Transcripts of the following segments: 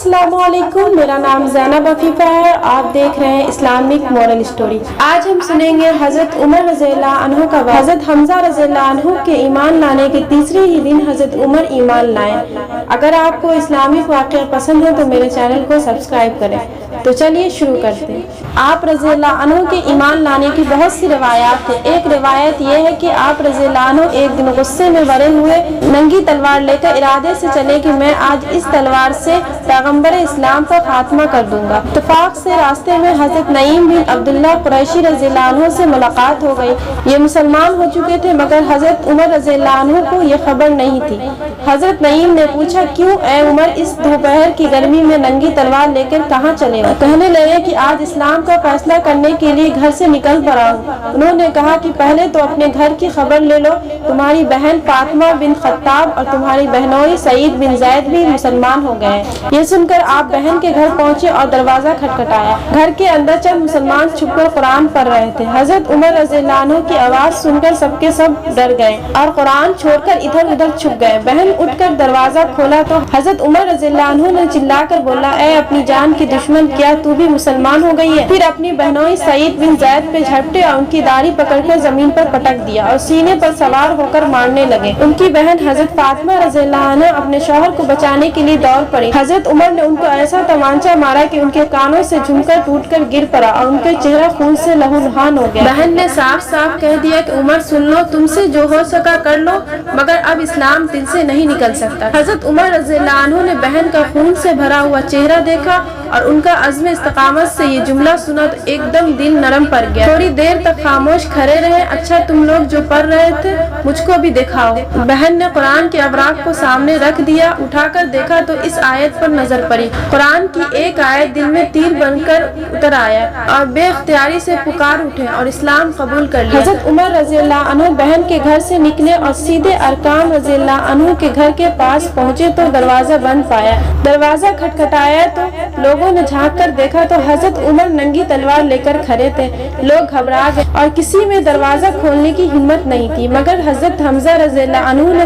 अस्सलामु अलैकुम, मेरा नाम ज़ैनब अफीफा है। आप देख रहे हैं इस्लामिक मॉरल स्टोरी। आज हम सुनेंगे हज़रत उमर रज़ियल्लाहु अन्हु का वाक़या। हज़रत हमज़ा रज़ियल्लाहु अन्हु के ईमान लाने के तीसरे ही दिन हज़रत उमर ईमान लाए। अगर आपको इस्लामिक वाक़या पसंद है तो मेरे चैनल को सब्सक्राइब करें। तो चलिए शुरू करते हैं। आप रज़ियल्लाहु अन्हु के ईमान लाने की बहुत सी रिवायात है। एक रिवायत यह है कि आप रज़ियल्लाहु अन्हु एक दिन गुस्से में भरे हुए नंगी तलवार लेकर इरादे से चले कि मैं आज इस तलवार से पैगंबर इस्लाम का खात्मा कर दूंगा। इत्तेफाक से रास्ते में हजरत नईम बिन अब्दुल्लाह कुरैशी रज़ियल्लाहु अन्हु से मुलाकात हो गई। ये मुसलमान हो चुके थे मगर हजरत उमर रज़ियल्लाहु अन्हु को ये खबर नहीं थी। हजरत नईम ने पूछा, क्यों ए उमर, इस दोपहर की गर्मी में नंगी तलवार लेकर कहाँ चले हो? कहने लगे कि आज इस्लाम का फैसला करने के लिए घर से निकल पड़ा हूँ। उन्होंने कहा कि पहले तो अपने घर की खबर ले लो। तुम्हारी बहन फातिमा बिन खत्ताब और तुम्हारी बहनोई सईद बिन जैद भी मुसलमान हो गए। ये सुनकर आप बहन के घर पहुँचे और दरवाजा खटखटाया। घर के अंदर चंद मुसलमान छुपकर कुरान पढ़ रहे थे। हजरत उमर रज़ियल्लाहु अन्हु की आवाज सुनकर सबके सब डर गए और कुरान छोड़कर इधर उधर छुप गए। बहन उठकर दरवाजा खोला तो हजरत उमर रज़ियल्लाहु अन्हु ने चिल्लाकर बोला, ए अपनी जान की दुश्मन, क्या तू भी मुसलमान हो गई है? फिर अपनी बहनोई सईद बिन जैद पे झपटे और उनकी दाढ़ी पकड़कर जमीन पर पटक दिया और सीने पर सवार होकर मारने लगे। उनकी बहन हजरत फातिमा रज़ियल्लाहु अन्हा अपने शौहर को बचाने के लिए दौड़ पड़ी। हजरत उमर ने उनको ऐसा तमांचा मारा कि उनके कानों से झुमकर टूटकर गिर पड़ा और उनका चेहरा खून से लहूलुहान हो गया। बहन ने साफ साफ कह दिया कि उमर सुन लो, तुमसे जो हो सका कर लो मगर अब इस्लाम दिल से नहीं निकल सकता। हजरत उमर रज़ियल्लाहु अन्हु ने बहन का खून से भरा हुआ चेहरा देखा और उनका अज़्म इस्तिकामत से ये जुमला सुना तो एकदम दिल नरम पड़ गया। थोड़ी देर तक खामोश खड़े रहे। अच्छा, तुम लोग जो पढ़ रहे थे मुझको भी दिखाओ। बहन ने कुरान के अवराक को सामने रख दिया। उठाकर देखा तो इस आयत पर नजर पड़ी। कुरान की एक आयत दिल में तीर बनकर उतर आया और बेख्तियारी से पुकार उठे और इस्लाम कबूल कर लिया। हजरत उमर रज़ियल्लाहु अन्हु बहन के घर से निकले और सीधे अरकाम रज़ियल्लाहु अन्हु के घर के पास पहुँचे तो दरवाजा बंद पाया। दरवाजा खटखटाया तो लोगों ने झांक कर देखा तो हजरत उमर नंगी तलवार लेकर खड़े थे। लोग घबरा गए और किसी में दरवाजा खोलने की हिम्मत नहीं थी मगर हजरत हमजा रज़ियल्लाहु अन्हु ने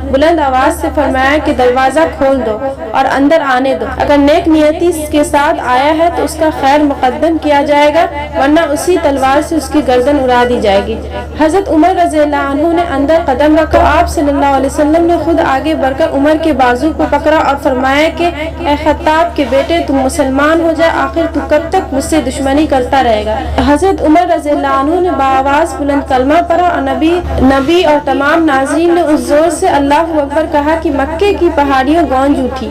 बुलंद आवाज से फरमाया कि दरवाजा खोल दो और अंदर आने दो। अगर नेक नियति के साथ आया है तो उसका खैर मुकद्दम किया जाएगा वरना उसी तलवार से उसकी गर्दन उड़ा दी जाएगी। हजरत उमर रज़ियल्लाहु अन्हु ने अंदर कदम रखा। आप सल्लल्लाहु अलैहि वसल्लम ने खुद आगे बढ़कर उमर के बाजू को पकड़ा और फरमाया कि ए खत्ताब के बेटे, तुम मुसलमान हो जा। आखिर तू कब तक मुझसे दुश्मनी करता रहेगा? हजरत उमर रज़ियल्लाहु अन्हु ने बाआवाज़ बुलंद कलमा पढ़ा और नबी और तमाम नाज़रीन ने उस जोर से अल्लाहु अकबर कहा कि मक्के की पहाड़ियों गूंज उठी।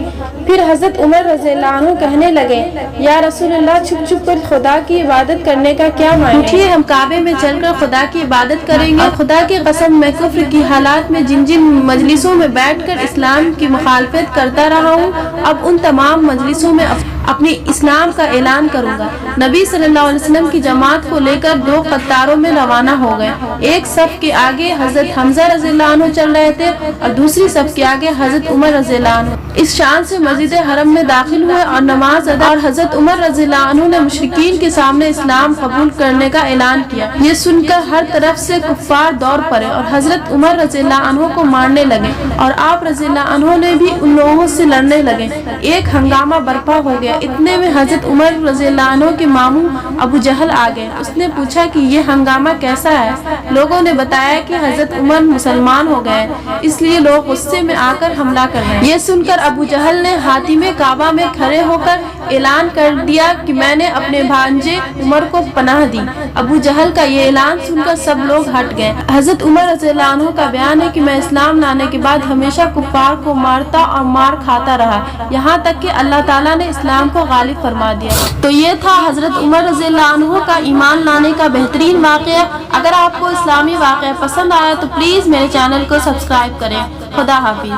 फिर हजरत उमर रज़ियल्लाहु अन्हु कहने लगे, या रसूलल्लाह, छुप छुप कर खुदा की इबादत करने का क्या मायने? उठिए, हम काबे में चलकर खुदा की इबादत करेंगे। खुदा की कसम, मैं कुफ्र की हालात में जिन जिन मजलिसों में बैठकर इस्लाम की मुखालफत करता रहा हूँ, अब उन तमाम मजलिसों में अपने इस्लाम का ऐलान करूंगा। नबी सल्लल्लाहु अलैहि वसल्लम की जमात को लेकर दो कतारों में रवाना हो गए। एक सफ के आगे हजरत हमजा रज़ियल्लाहु अन्हु चल रहे थे और दूसरी सफ के आगे हजरत उमर रज़ियल्लाहु अन्हु। इस शान से मस्जिद हरम में दाखिल हुए और नमाज अदा और हजरत उमर रज़ियल्लाहु अन्हु ने मुशरिकीन के सामने इस्लाम कबूल करने का ऐलान किया। ये सुनकर हर तरफ से कुफ्फार दौड़ पड़े और हजरत उमर रज़ियल्लाहु अन्हु को मारने लगे और आप रज़ियल्लाहु अन्हु ने भी उन लोगों से लड़ने लगे। एक हंगामा बर्पा हो गया। इतने में हजरत उमर रज़ियल्लाहु अन्हु के मामू अबू जहल आ गए। उसने पूछा कि ये हंगामा कैसा है? लोगों ने बताया कि हजरत उमर मुसलमान हो गए, इसलिए लोग गुस्से में आकर हमला कर रहे हैं। ये सुनकर अबू जहल ने हातिमे काबा में खड़े होकर ऐलान कर दिया कि मैंने अपने भांजे उमर को पनाह दी। अबू जहल का ये ऐलान सुनकर सब लोग हट गए। हजरत उमर रज़ियल्लाहु अन्हु का बयान है कि मैं इस्लाम लाने के बाद हमेशा कुफ्फार को मारता और मार खाता रहा, यहाँ तक कि अल्लाह ताला ने इस्लाम को गालिब फरमा दिया। तो ये था हजरत उमर रज़ियल्लाहु अन्हु का ईमान लाने का बेहतरीन वाक़या। अगर आपको इस्लामी वाक़या पसंद आया तो प्लीज़ मेरे चैनल को सब्सक्राइब करें। खुदा हाफिज़।